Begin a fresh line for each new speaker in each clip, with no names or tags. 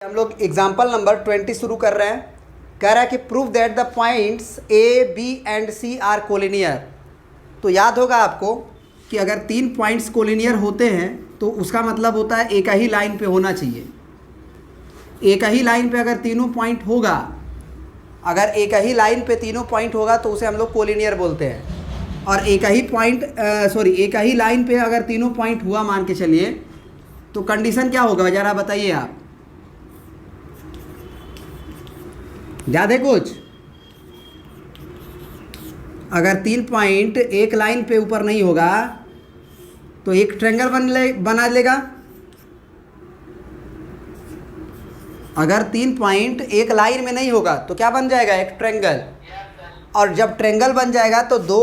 हम लोग example number 20 शुरू कर रहे हैं। कह रहा है कि prove that the points A B and C are collinear. तो याद होगा आपको कि अगर 3 पॉइंट्स कोलिनियर होते हैं तो उसका मतलब होता है एक ही लाइन पे होना चाहिए। एक ही लाइन पे अगर तीनों पॉइंट होगा, अगर एक ही लाइन पे तीनों पॉइंट होगा तो उसे हम लोग कोलिनियर बोलते हैं। और एक ही लाइन पे अगर तीनों पॉइंट हुआ मान के चलिए तो कंडीशन क्या होगा ज़रा बताइए आप। याद है कुछ? अगर 3 पॉइंट एक लाइन पे ऊपर नहीं होगा तो एक ट्रायंगल बना लेगा। अगर 3 पॉइंट एक लाइन में नहीं होगा तो क्या बन जाएगा? एक ट्रायंगल। और जब ट्रायंगल बन जाएगा तो 2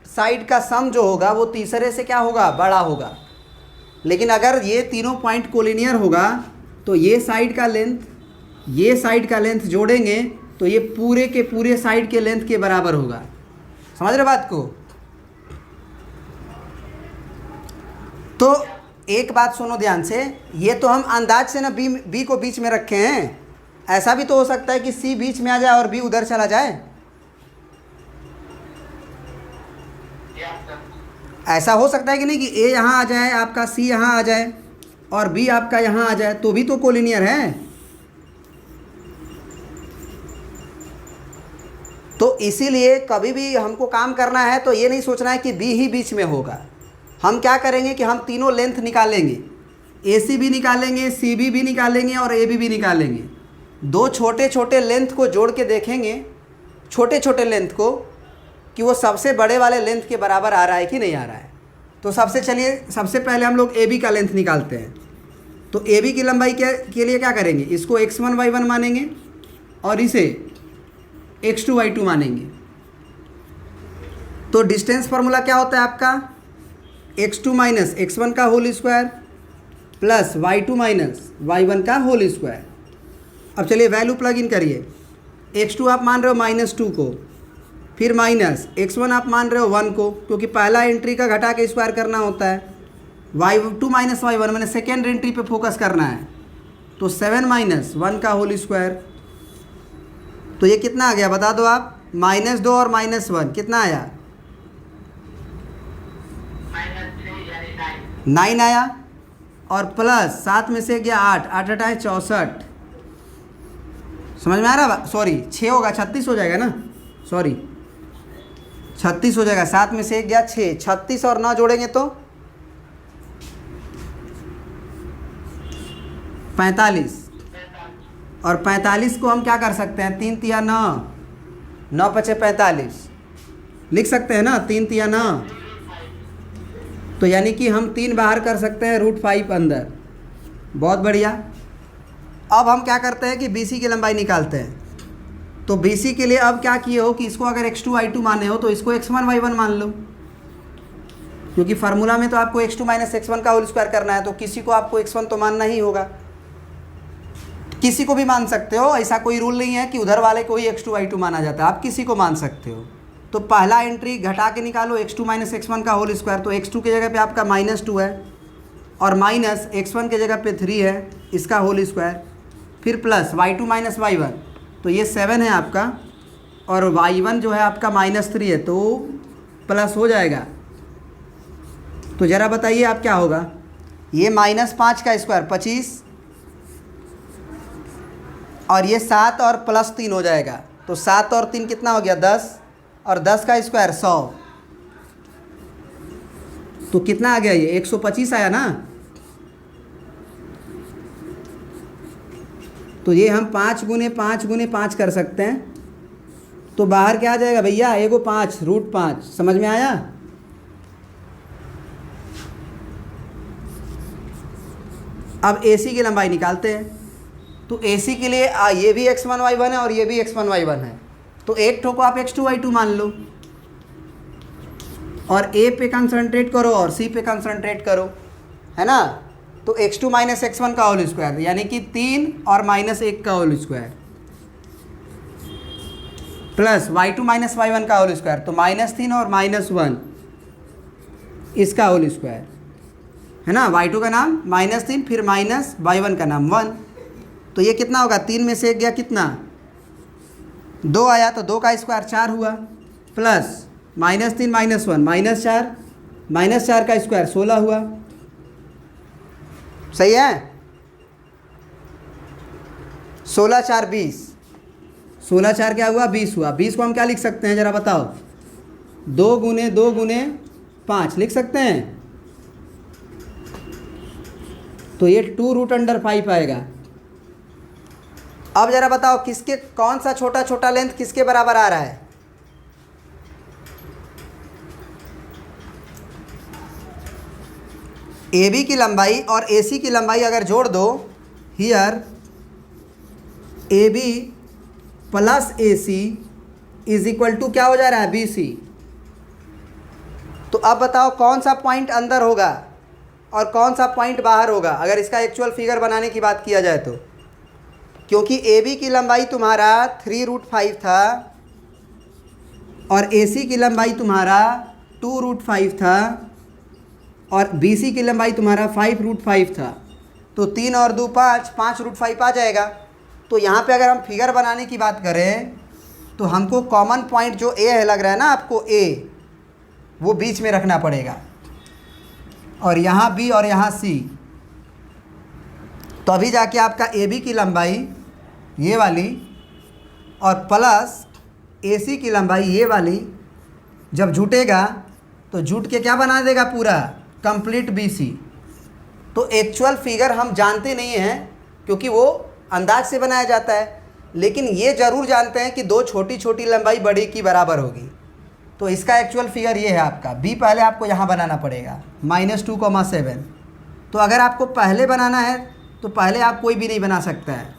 साइड का सम जो होगा वो तीसरे से क्या होगा? बड़ा होगा। लेकिन अगर ये तीनों पॉइंट कोलिनियर होगा तो ये साइड का लेंथ जोड़ेंगे तो ये पूरे के पूरे साइड के लेंथ के बराबर होगा। समझ रहे बात को? तो एक बात सुनो ध्यान से, ये तो हम अंदाज से ना बी को बीच में रखे हैं। ऐसा भी तो हो सकता है कि सी बीच में आ जाए और बी उधर चला जाए। ऐसा हो सकता है कि नहीं कि ए यहाँ आ जाए, आपका सी यहाँ आ जाए और बी आपका यहाँ आ जाए, तो भी तो कोलिनियर है। तो इसीलिए कभी भी हमको काम करना है तो ये नहीं सोचना है कि बी ही बीच में होगा। हम क्या करेंगे कि हम तीनों लेंथ निकालेंगे, ए सी भी निकालेंगे, सी बी भी निकालेंगे और ए बी भी निकालेंगे। 2 छोटे छोटे लेंथ को जोड़ के देखेंगे, छोटे छोटे लेंथ को, कि वो सबसे बड़े वाले लेंथ के बराबर आ रहा है कि नहीं आ रहा है। तो सबसे पहले हम लोग ए बी का लेंथ निकालते हैं। तो ए बी की लंबाई के लिए क्या करेंगे? इसको x1 y1 मानेंगे और इसे x2 y2 मानेंगे। तो डिस्टेंस फार्मूला क्या होता है आपका? x2 माइनस x1 का whole square plus y2 minus y1 का होल स्क्वायर। अब चलिए वैल्यू प्लग इन करिए। x2 आप मान रहे हो -2 को, फिर माइनस x1 आप मान रहे हो 1 को, क्योंकि पहला एंट्री का घटा के स्क्वायर करना होता है। y2 माइनस y1 मैंने सेकेंड एंट्री पे फोकस करना है। तो 7 माइनस 1 का होल स्क्वायर। तो ये कितना आ गया बता दो आप? -2 और -1 कितना आया? 9 आया। और प्लस 7 में से गया 8, 8 8 64। समझ में आ रहा? सॉरी 6 होगा, 36 हो जाएगा ना, सॉरी 36 हो जाएगा। 7 में से गया 6, 36 और 9 जोड़ेंगे तो 45। और 45 को हम क्या कर सकते हैं? 3 तिया 9, 9 पचे 45 लिख सकते हैं ना, 3 तिया 9। तो यानी कि हम 3 बाहर कर सकते हैं, √5 अंदर। बहुत बढ़िया। अब हम क्या करते हैं कि BC की लंबाई निकालते हैं। तो BC के लिए अब क्या किए हो कि इसको अगर x2 y2 माने हो तो इसको x1 y1 मान लो, क्योंकि फार्मूला में तो आपको x2 माइनस x1 का होल स्क्वायर करना है। तो किसी को आपको x1 तो मानना ही होगा, किसी को भी मान सकते हो। ऐसा कोई रूल नहीं है कि उधर वाले को ही x2 y2 माना जाता है, आप किसी को मान सकते हो। तो पहला एंट्री घटा के निकालो x2 माइनस x1 का होल स्क्वायर। तो x2 की जगह पे आपका -2 है और माइनस x1 की जगह पे 3 है, इसका होल स्क्वायर। फिर प्लस y2 माइनस y1, तो ये 7 है आपका, और y1 जो है आपका -3 है, तो प्लस हो जाएगा। तो ज़रा बताइए आप क्या होगा? ये -5 का स्क्वायर 25 और ये 7 और प्लस 3 हो जाएगा। तो 7 और 3 कितना हो गया? 10 और 10 का स्क्वायर 100। तो कितना आ गया? ये 125 आया ना। तो ये हम 5 गुने 5 गुने 5 कर सकते हैं। तो बाहर क्या आ जाएगा भैया? एगो 5 √5। समझ में आया? अब AC की लंबाई निकालते हैं। तो AC के लिए ये भी x1 y1 है और ये भी x1 y1 है। तो एक ठो को आप x2 y2 मान लो और A पे कंसंट्रेट करो और C पे कंसंट्रेट करो, है ना। तो x2 माइनस x1 का होल स्क्वायर यानी कि 3 और -1 का whole square plus y2 minus y1 का होल स्क्वायर। तो -3 और -1 इसका होल स्क्वायर, है ना। y2 का नाम -3, फिर y1 का नाम 1। तो ये कितना होगा, 3 में से 1 गया कितना, 2 आया, तो 2 का स्क्वायर 4 हुआ, प्लस -3 -1 -4, -4 का स्क्वायर 16 हुआ। सही है, 16 4 20, 16 4 क्या हुआ, 20 हुआ। 20 को हम क्या लिख सकते हैं ज़रा बताओ, 2 गुने 2 गुने 5 लिख सकते हैं। तो ये 2√5 आएगा। अब ज़रा बताओ किसके, कौन सा छोटा छोटा लेंथ किसके बराबर आ रहा है, AB की लंबाई और AC की लंबाई अगर जोड़ दो, here AB plus AC is equal to क्या हो जा रहा है, BC। तो अब बताओ कौन सा पॉइंट अंदर होगा और कौन सा पॉइंट बाहर होगा, अगर इसका एक्चुअल फिगर बनाने की बात किया जाए तो। क्योंकि AB की लंबाई तुम्हारा 3√5 था और AC की लंबाई तुम्हारा 2√5 था और BC की लंबाई तुम्हारा 5√5 था। तो 3 और 2 5, 5√5 आ जाएगा। तो यहाँ पे अगर हम फिगर बनाने की बात करें तो हमको कॉमन पॉइंट जो A है, लग रहा है ना आपको A, वो बीच में रखना पड़ेगा, और यहाँ B और यहाँ C। तो अभी जाके आपका AB की लंबाई ये वाली और प्लस AC की लंबाई ये वाली जब जुटेगा तो जुट के क्या बना देगा, पूरा कंप्लीट BC। तो एक्चुअल फिगर हम जानते नहीं हैं क्योंकि वो अंदाज से बनाया जाता है, लेकिन ये ज़रूर जानते हैं कि 2 छोटी छोटी लंबाई बड़ी की बराबर होगी। तो इसका एक्चुअल फिगर ये है आपका, B पहले आपको यहाँ बनाना पड़ेगा -2,7। तो अगर आपको पहले बनाना है तो पहले आप कोई भी नहीं बना सकता है,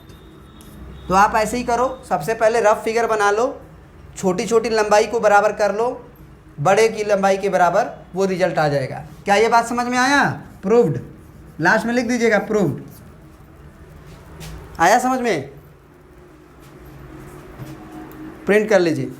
तो आप ऐसे ही करो, सबसे पहले रफ फिगर बना लो, छोटी छोटी लंबाई को बराबर कर लो, बड़े की लंबाई के बराबर, वो रिजल्ट आ जाएगा। क्या ये बात समझ में आया, प्रूव्ड, लास्ट में लिख दीजिएगा प्रूव्ड। आया समझ में, प्रिंट कर लीजिए।